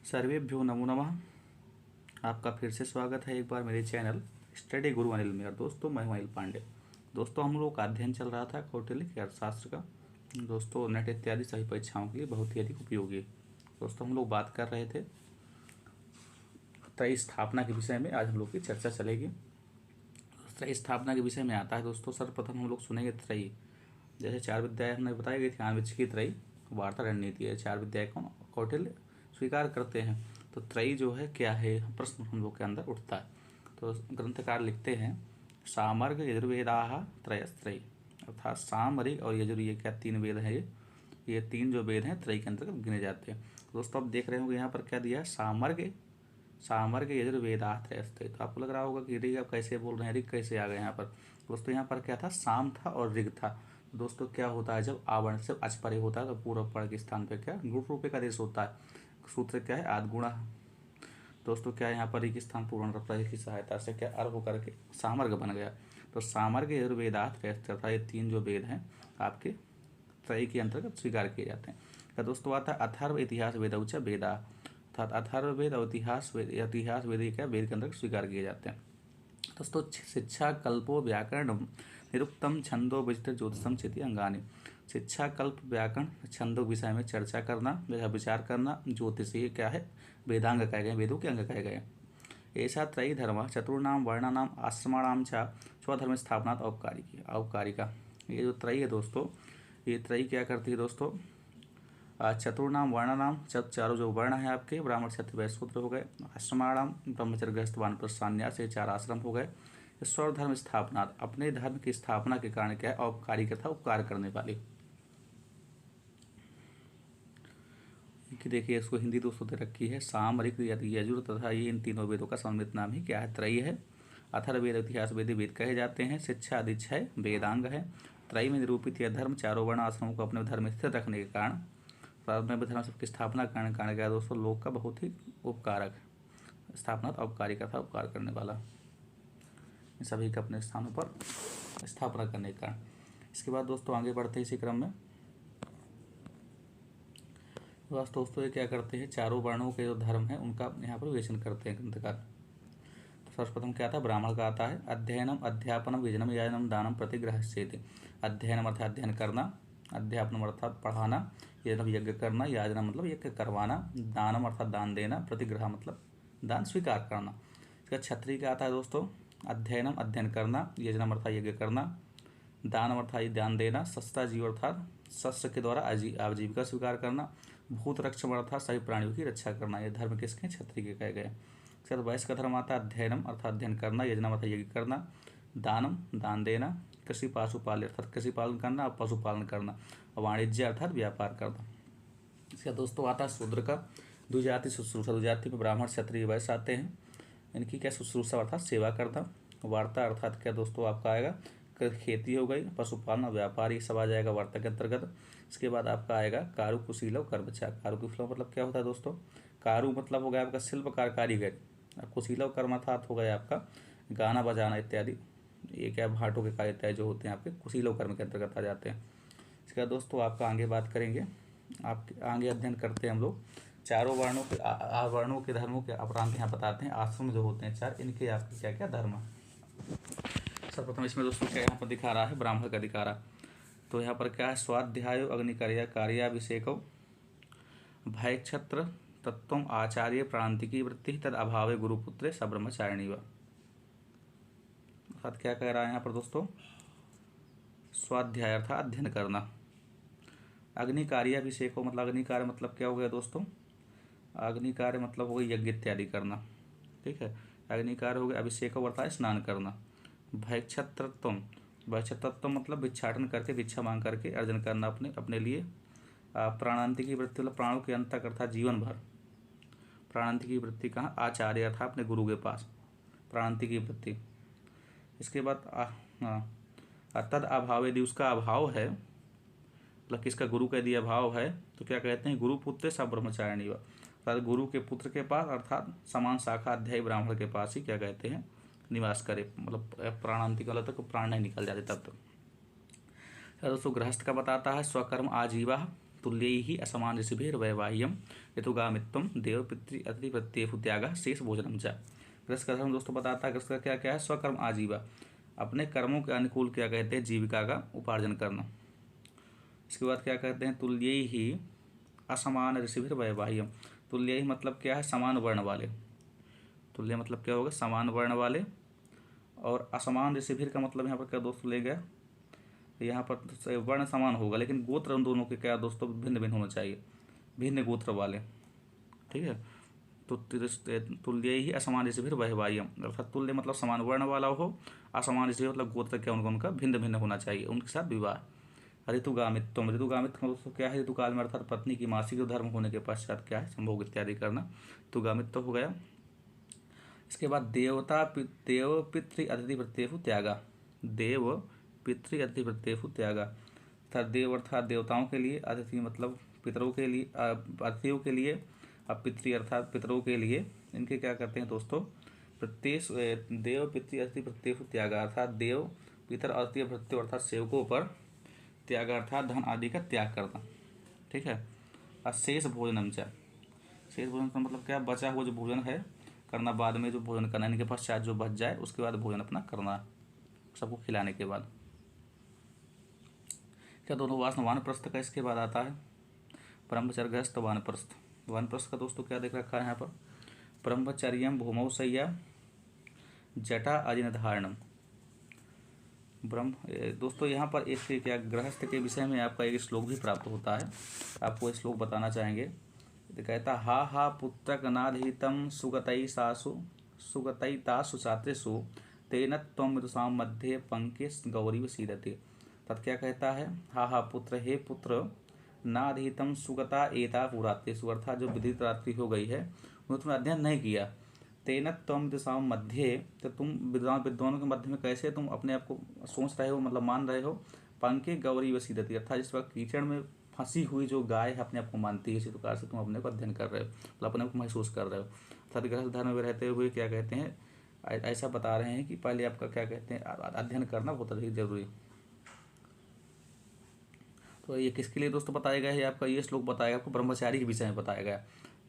सर्वेभ्यो नमो नमः। आपका फिर से स्वागत है एक बार मेरे चैनल स्टडी गुरु अनिल में। और दोस्तों मैं हूं अनिल पांडे। दोस्तों हम लोग का अध्ययन चल रहा था कौटिल्य अर्थशास्त्र का। दोस्तों नेट इत्यादि सभी परीक्षाओं के लिए बहुत ही अधिक उपयोगी है। दोस्तों हम लोग बात कर रहे थे त्रयी स्थापना के विषय में। आज हम लोग की चर्चा चलेगी। त्रयी स्थापना के विषय में आता है दोस्तों, सर्वप्रथम हम लोग सुनेंगे त्रयी। जैसे चार विद्याएं हमने बताई गई थी, आनविच की त्रयी, वार्ता, रणनीति है। चार विद्याएं कौन कौटिल्य स्वीकार करते हैं। तो त्रयी जो है क्या है, प्रश्न हम लोग के अंदर उठता है। तो ग्रंथकार लिखते हैं सामर्ग यजुर्वेदाः त्रयस्त्रयी, अर्थात सामरिक और यजुर ये क्या तीन वेद हैं। ये तीन जो वेद हैं त्रयी के अंतर्गत गिने जाते हैं। दोस्तों आप देख रहे होंगे यहाँ पर क्या दिया है, सामर्ग यजुर्वेदाः त्रयस्त्रयी। तो आपको लग रहा होगा कि ऋग आप कैसे बोल रहे हैं, ऋग कैसे आ गए यहाँ पर। दोस्तों यहाँ पर क्या था, साम था और ऋग था। दोस्तों क्या होता है, जब आवर्ण से अचपरे होता है तो पूर्व पड़ के स्थान पर क्या गुण रूपे का आदेश होता है। सूत्र क्या है, आदगुणा। दोस्तों क्या है यहाँ पर एक स्थान पूर्ण प्रत्यय की सहायता से क्या अर्घ होकर के सामर्ग बन गया। तो सामर्ग यजुर्वेदाः त्रयस्त्रयी, ये तीन जो वेद हैं आपके त्रयी के अंतर्गत स्वीकार किए जाते हैं। क्या दोस्तों आता है अथर्व इतिहास वेदौच वेदा, अर्थात अथर्ववेद और इतिहास वेद क्या वेद के अंतर्गत स्वीकार किए जाते हैं। दोस्तों शिक्षा कल्पो व्याकरण निरुक्तम छंदो विचित्र ज्योतिषम चिति अंगानि। शिक्षा कल्प व्याकरण छंदों विषय में चर्चा करना या विचार करना, ज्योतिष ये क्या है वेदांग कहे गए, वेदों के अंग कहे गए। ऐसा त्रयी धर्म चतुर्णाम वर्णानाम आश्रमाणाम च स्वधर्म स्थापना औपकारिका। ये जो त्रयी है दोस्तों, ये त्रयी क्या करती है दोस्तों, चतुर्णाम वर्णानाम, चारों जो वर्ण है आपके ब्राह्मण क्षत्रिय वैश्य शूद्र हो गए, आश्रमाणाम ब्रह्मचर्य गृहस्थ वानप्रस्थ सन्यास, ये चार आश्रम हो गए। स्वधर्म स्थापना, अपने धर्म की स्थापना के कारण क्या है औपकारिकता, उपकार करने वाली। कि देखिए इसको हिंदी दोस्तों दे रखी है, सामरिक यजुर तथा ये इन तीनों वेदों का सम्मिलित नाम ही क्या है, त्रयी है। अथर्ववेद इतिहास वेद कहे जाते हैं। शिक्षा आदि 6 वेदांग है। त्रयी में निरूपित यह धर्म चारों वर्ण आश्रमों को अपने धर्म स्थिर रखने के कारण, प्रारंभिक धर्म सबकी स्थापना करने कारण क्या दोस्तों, लोक का बहुत ही उपकारक, स्थापना औपकारिका था, उपकार करने वाला, सभी का अपने स्थानों पर स्थापना करने के कारण। इसके बाद दोस्तों आगे बढ़ते हैं इसी क्रम में। बस दोस्तों ये क्या करते हैं, चारों वर्णों के जो धर्म है उनका यहाँ पर विवेचन करते हैं ग्रंथकार। तो सर्वप्रथम क्या आता है, ब्राह्मण का आता है अध्ययनम अध्यापनम यजनम याजनम दानम प्रतिग्रहस्येति। अध्ययनम अर्थात अध्ययन करना, अध्यापनम अर्थात पढ़ाना, यजनम यज्ञ करना, याजना मतलब यज्ञ करवाना, दानम अर्थात दान देना, प्रतिग्रह मतलब दान स्वीकार करना। इसका क्षत्रिय का आता है दोस्तों अध्ययनम अध्ययन करना, यजनम अर्थात यज्ञ करना, दानम अर्थात दान देना, सस्ता जीव अर्थात शस्त्र के द्वारा आजीविका स्वीकार करना, भूत रक्षम अर्थात सभी प्राणियों की रक्षा करना। ये धर्म किसके, क्षत्रिय के कहे गए। इसके बाद वैश्य का धर्म आता है अध्ययनम अर्थात अध्ययन करना, यजनम अर्थात यज्ञ करना, दानम दान देना, कृषि पशुपालन अर्थात कृषि पालन करना और पशुपालन करना, और वाणिज्य अर्थात व्यापार करना। इसका दोस्तों आता है शूद्र का द्विजाति शुश्रूषा। द्विजाति में ब्राह्मण क्षत्रिय वैश्य आते हैं। इनकी क्या शुश्रूषा अर्थात सेवा करना, वार्ता अर्थात क्या दोस्तों आपका आएगा खेती हो गई, पशुपालन और व्यापार ये सब आ जाएगा वार्ता के अंतर्गत। इसके बाद आपका आएगा कारू कुशीलव कर्मचा। कारू कुशीलव मतलब क्या होता है दोस्तों, कारू मतलब हो गया आपका शिल्पकार कारीगर, कुशीलव कर्म अर्थात हो गया आपका गाना बजाना इत्यादि, ये क्या भाटों के कार्य इत्यादि जो होते हैं आपके कुशीलव कर्म के अंतर्गत आ जाते हैं। इसके बाद दोस्तों आपका आगे बात करेंगे, आपके आगे अध्ययन करते हैं हम लोग चारों वर्णों के वर्णों के धर्मों के अपरांत यहाँ बताते हैं। आश्रम जो होते हैं चार, इनके आपके क्या क्या धर्म। सर्वप्रथम इसमें दोस्तों क्या यहाँ पर दिखा रहा है, ब्राह्मण का दिखा रहा। तो यहाँ पर क्या है, स्वाध्याय अग्निकार्य कार्याभिषेक भयक्षत्र तत्व आचार्य प्रांतिकी वृत्ति तद अभावे गुरुपुत्रे सब्रह्मचारिणी व। अर्थात क्या कह रहा है यहाँ पर दोस्तों, स्वाध्याय अर्थात अध्ययन करना, अग्निकार्याभिषेक मतलब अग्निकार्य मतलब क्या हो गया दोस्तों, अग्निकार्य मतलब हो गया यज्ञ इत्यादि करना, ठीक है। अग्निकार्य हो गया, अभिषेक अर्थात स्नान करना, भयक्षत्रत्व मतलब भिक्षाटन करके भिक्षा मांग करके अर्जन करना अपने लिए, प्राणांतिक की वृत्ति मतलब प्राणों के अंत तक अर्थात जीवन भर। प्राणांतिक की वृत्ति कहाँ, आचार्य अर्थात अपने गुरु के पास, प्राणांतिक की वृत्ति। इसके बाद तद अभाव, यदि उसका अभाव है मतलब किसका, गुरु का यदि अभाव है तो क्या कहते हैं, गुरुपुत्र सब ब्रह्मचारिणी व, अर्थात गुरु के पुत्र के पास अर्थात समान शाखा अध्यायी ब्राह्मण के पास ही क्या कहते हैं निवास करे, मतलब प्राणांतिक वाला तक प्राण नहीं निकल जाते तब तक। दोस्तों गृहस्थ का बताता है स्वकर्म आजीवा तुल्य ही असमान ऋषिभिर्वैवाह्यम ऋतुगामित्वम देव पितृ अतिथि प्रत्येफु त्यागः शेष भोजनम च। गृहस्थ का धर्म दोस्तों बताता है, गृहस्थ का क्या क्या है, स्वकर्म आजीवा, अपने कर्मों के अनुकूल क्या कहते हैं, जीविका का उपार्जन करना। इसके बाद क्या कहते हैं, तुल्य ही असमान ऋषिभिर्वैवाह्यम, तुल्य ही मतलब क्या है, समान वर्ण वाले, तुल्य मतलब क्या होगा, समान वर्ण वाले, और असमान ऋषिभिर का मतलब यहाँ पर क्या दोस्तों ले गया, यहाँ पर वर्ण समान होगा लेकिन गोत्र उन दोनों के क्या दोस्तों भिन्न भिन्न होना चाहिए, भिन्न गोत्र वाले, ठीक है। तो तुल्य ही असमान ऋषिभिर वैवाह्यम, अर्थात तुल्य मतलब समान वर्ण वाला हो, असमान ऋषि मतलब गोत्र क्या उनका भिन्न भिन्न होना चाहिए, उनके साथ विवाह। ऋतुगामित्व, ऋतुगामित्व दोस्तों क्या है, ऋतुकाल में अर्थात पत्नी की मासिक धर्म होने के पश्चात क्या है, संभोग इत्यादि करना, ऋतुगामित्व हो गया। इसके बाद देव पितृ अतिथि प्रत्येफु त्यागा, देव पितृ अतिथि प्रत्येफु त्यागा, अर्थात देव अर्थात देवताओं के लिए, अतिथि मतलब पितरों के लिए, अतिथियों के लिए, अब पितृ अर्थात पितरों के लिए, इनके क्या करते हैं दोस्तों, प्रत्येक देव पितृ अतिथि प्रत्येफु त्यागा, अर्थात देव पितर अतिथि प्रत्यय अर्थात सेवकों पर, त्याग अर्थात धन आदि का त्याग करना, ठीक है। अशेष भोजनम च, शेष भोजन का मतलब क्या, बचा हुआ जो भोजन है करना, बाद में जो भोजन करना, इनके पश्चात जो बच जाए उसके बाद भोजन अपना करना, सबको खिलाने के बाद। क्या दोनों वानप्रस्थ का इसके बाद आता है, ब्रह्मचर्य गृहस्थ वानप्रस्थ। वानप्रस्थ का दोस्तों क्या देख रखा है यहाँ पर, ब्रह्मचर्यम भूमौ शय्या जटा अजिन धारणम। दोस्तों यहाँ पर एक क्या गृहस्थ के विषय में आपका एक श्लोक भी प्राप्त होता है, आपको ये श्लोक बताना चाहेंगे। तो कहता, हा हा पुत्रक नाधितम सुगतई तासु छात्रेषु तेन त्वं विदुषां मध्ये पंके गौरीव सीदते। तत् क्या कहता है, हा हा पुत्र, हे पुत्र, नाधितम सुगता एता पुरात्रेषु, अर्थात जो विदित रात्रि हो गई है उन्होंने तुमने अध्ययन नहीं किया, तेन त्वं विदुषां मध्ये, तो तुम विद्वानों के मध्य में कैसे तुम अपने आप को सोच रहे हो, मतलब मान रहे हो, पंके गौरीव सीदते, अर्थात जिस वक्त कीचड़ में फंसी हुई जो गाय है अपने आप को मानती है, इसी प्रकार से तुम अपने को अध्ययन कर रहे हो, मतलब अपने को महसूस कर रहे हो। अर्थात गृहस्थ धर्म में रहते हुए क्या कहते हैं, ऐसा बता रहे हैं कि पहले आपका क्या कहते हैं, अध्ययन करना बहुत अधिक जरूरी। तो ये किसके लिए दोस्तों बताया गया है, आपका ये श्लोक बताया आपको ब्रह्मचारी के विषय में बताया गया,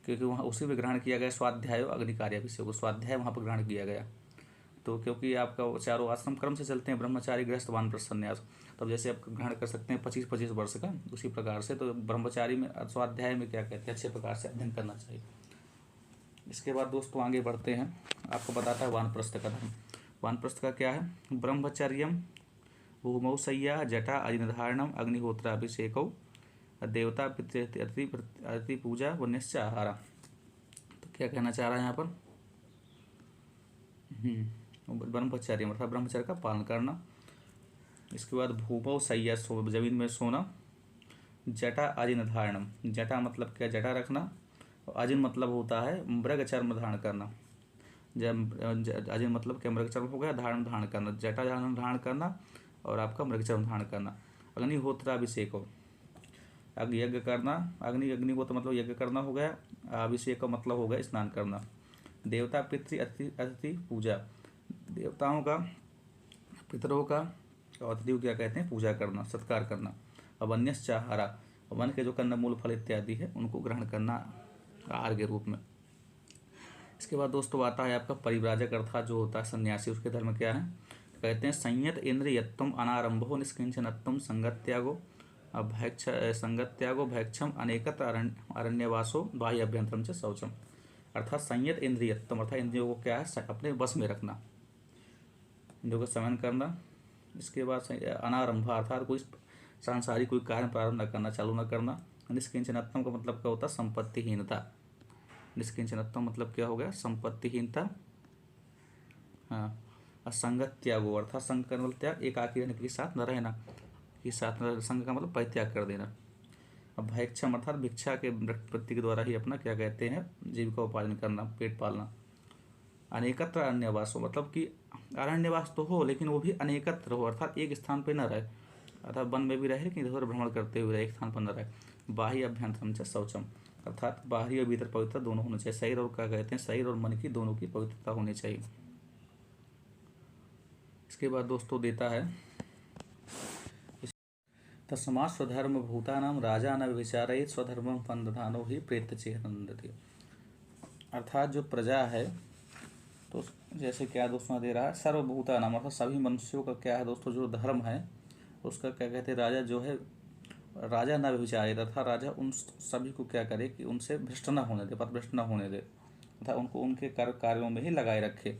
क्योंकि वहाँ उसी में ग्रहण किया गया स्वाध्याय अग्निकार्य विषय को, स्वाध्याय वहाँ पर ग्रहण किया गया। तो क्योंकि आपका चारों आश्रम क्रम से चलते हैं, ब्रह्मचारी गृहस्थ वानप्रस्थ संन्यास, तब जैसे आप ग्रहण कर सकते हैं 25-25 वर्ष का, उसी प्रकार से तो ब्रह्मचारी में स्वाध्याय में क्या कहते हैं, अच्छे प्रकार से अध्ययन करना चाहिए। इसके बाद दोस्तों आगे बढ़ते हैं, आपको बताता है वानप्रस्थ का धर्म। वानप्रस्थ का क्या है, ब्रह्मचर्यम भूमौ शय्या जटा अजिनधारणम अग्निहोत्राभिषेकौ देवता पितृ अतिथि पूजा वन्यश्च आहारा। तो क्या कहना चाह रहा है यहाँ पर, ब्रह्मचर्य अर्थात ब्रह्मचर्य का पालन करना। इसके बाद भूमौ शय्या, जमीन में सोना, जटा अजिन धारणम, जटा मतलब क्या, जटा रखना, और अजिन मतलब होता है मृग चर्म धारण करना, जब अजिन मतलब क्या, मृग चर्म हो गया, धारण करना, जटा धारण करना और आपका मृग चर्म धारण करना। अग्निहोत्राभिषेक हो, यज्ञ करना, अग्निहोत्र मतलब यज्ञ करना हो गया, अभिषेक का मतलब हो गया स्नान करना। देवता पितृ अतिथि पूजा, देवताओं का, पितरों का और अतिथियों क्या कहते हैं, पूजा करना, सत्कार करना। अब वन्यश्च आहारा, वन के जो कंदमूल फल इत्यादि है उनको ग्रहण करना आहार के रूप में। इसके बाद दोस्तों आता है आपका परिव्राजक अर्थात जो होता है सन्यासी, उसके धर्म क्या है, कहते हैं संयत इंद्रियत्वम अनारंभो निष्किंचनत्वम संगत्यागो भैक्षम अनेकत्र अरण्यवासो बाह्य अभ्यंतरम च शौचम। अर्थात संयत इंद्रियत्वम अर्थात इंद्रियों को क्या है, अपने वश में रखना, इंद्रियों का संयम करना। इसके बाद अनारंभ अर्थात कोई सांसारिक कोई कार्य प्रारंभ न करना, चालू न करना। निष्किंचनत्वम का मतलब क्या होता है, संपत्तिहीनता। निष्किंचनत्वम मतलब क्या हो गया, संपत्तिहीनता। हाँ, असंगत त्यागो अर्थात संग का मतलब त्याग, एकाकी रहने के साथ न रहना, के साथ न, संग का मतलब परित्याग कर देना। अब भैक्षम अर्थात भिक्षा के वृत्ति के द्वारा ही अपना क्या कहते हैं, जीविका उपार्जन करना, पेट पालना। अनेकत्र अरण्यवास हो मतलब कि अरण्यवास तो हो लेकिन वो भी अनेकत्र हो, अर्थात एक स्थान पर न रहे, अर्थात वन में भी रहे लेकिन इधर भ्रमण करते हुए एक स्थान पर न रहे। बाह्य अभ्यंतरम च शौचम अर्थात बाहरी और भीतर पवित्रता दोनों होनी चाहिए, शरीर और क्या कहते हैं, शरीर और मन की दोनों की पवित्रता होनी चाहिए। इसके बाद दोस्तों देता है तस्मात् स्वधर्म भूतानाम राजा न विचारयेत् स्वधर्मं पंदधानो ही प्रेत्य चेहनंदति। अर्थात जो प्रजा है, तो जैसे क्या दोस्तों दे रहा है, सर्वभूतानाम अर्थात सभी मनुष्यों का क्या है दोस्तों, जो धर्म है उसका क्या कहते हैं, राजा जो है, राजा न विचारे तथा राजा उन सभी को क्या करे कि उनसे भ्रष्ट न होने दे, पथभ्रष्ट न होने दे तथा उनको उनके कार्यों में ही लगाए रखे।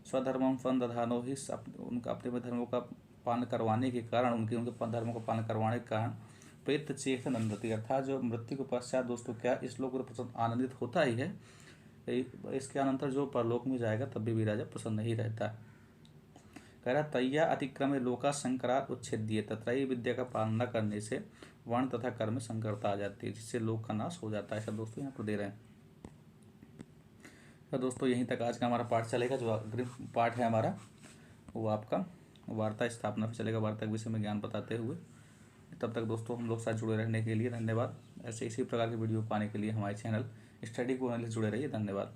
स्वधर्मम फन दधानो ही, उनका अपने धर्मों का पालन करवाने के कारण, उनके उनके धर्मों का पालन करवाने के कारण प्रेत चेत नंदती, अर्थात जो मृत्यु के पश्चात दोस्तों क्या इस लोक को प्रसन्न आनंदित होता ही है, इसके अनंतर जो परलोक में जाएगा तब भी राजा प्रसन्न ही रहता है। कह रहा तैया अतिक्रमे लोका संकरात उच्छेदिये, तत्रयी विद्या का पालन न करने से वर्ण तथा कर्म में संकरता आ जाती है, जिससे लोक का नाश हो जाता है। ऐसा दोस्तों यहाँ पर दे रहे हैं। तो दोस्तों यहीं तक आज का हमारा पाठ चलेगा। जो अग्रिम पाठ है हमारा वो आपका वार्ता स्थापना पर चलेगा, वार्ता के विषय में ज्ञान बताते हुए। तब तक दोस्तों हम लोग साथ जुड़े रहने के लिए धन्यवाद। ऐसे इसी प्रकार के वीडियो पाने के लिए हमारे चैनल स्टडी को जुड़े रहिए। धन्यवाद।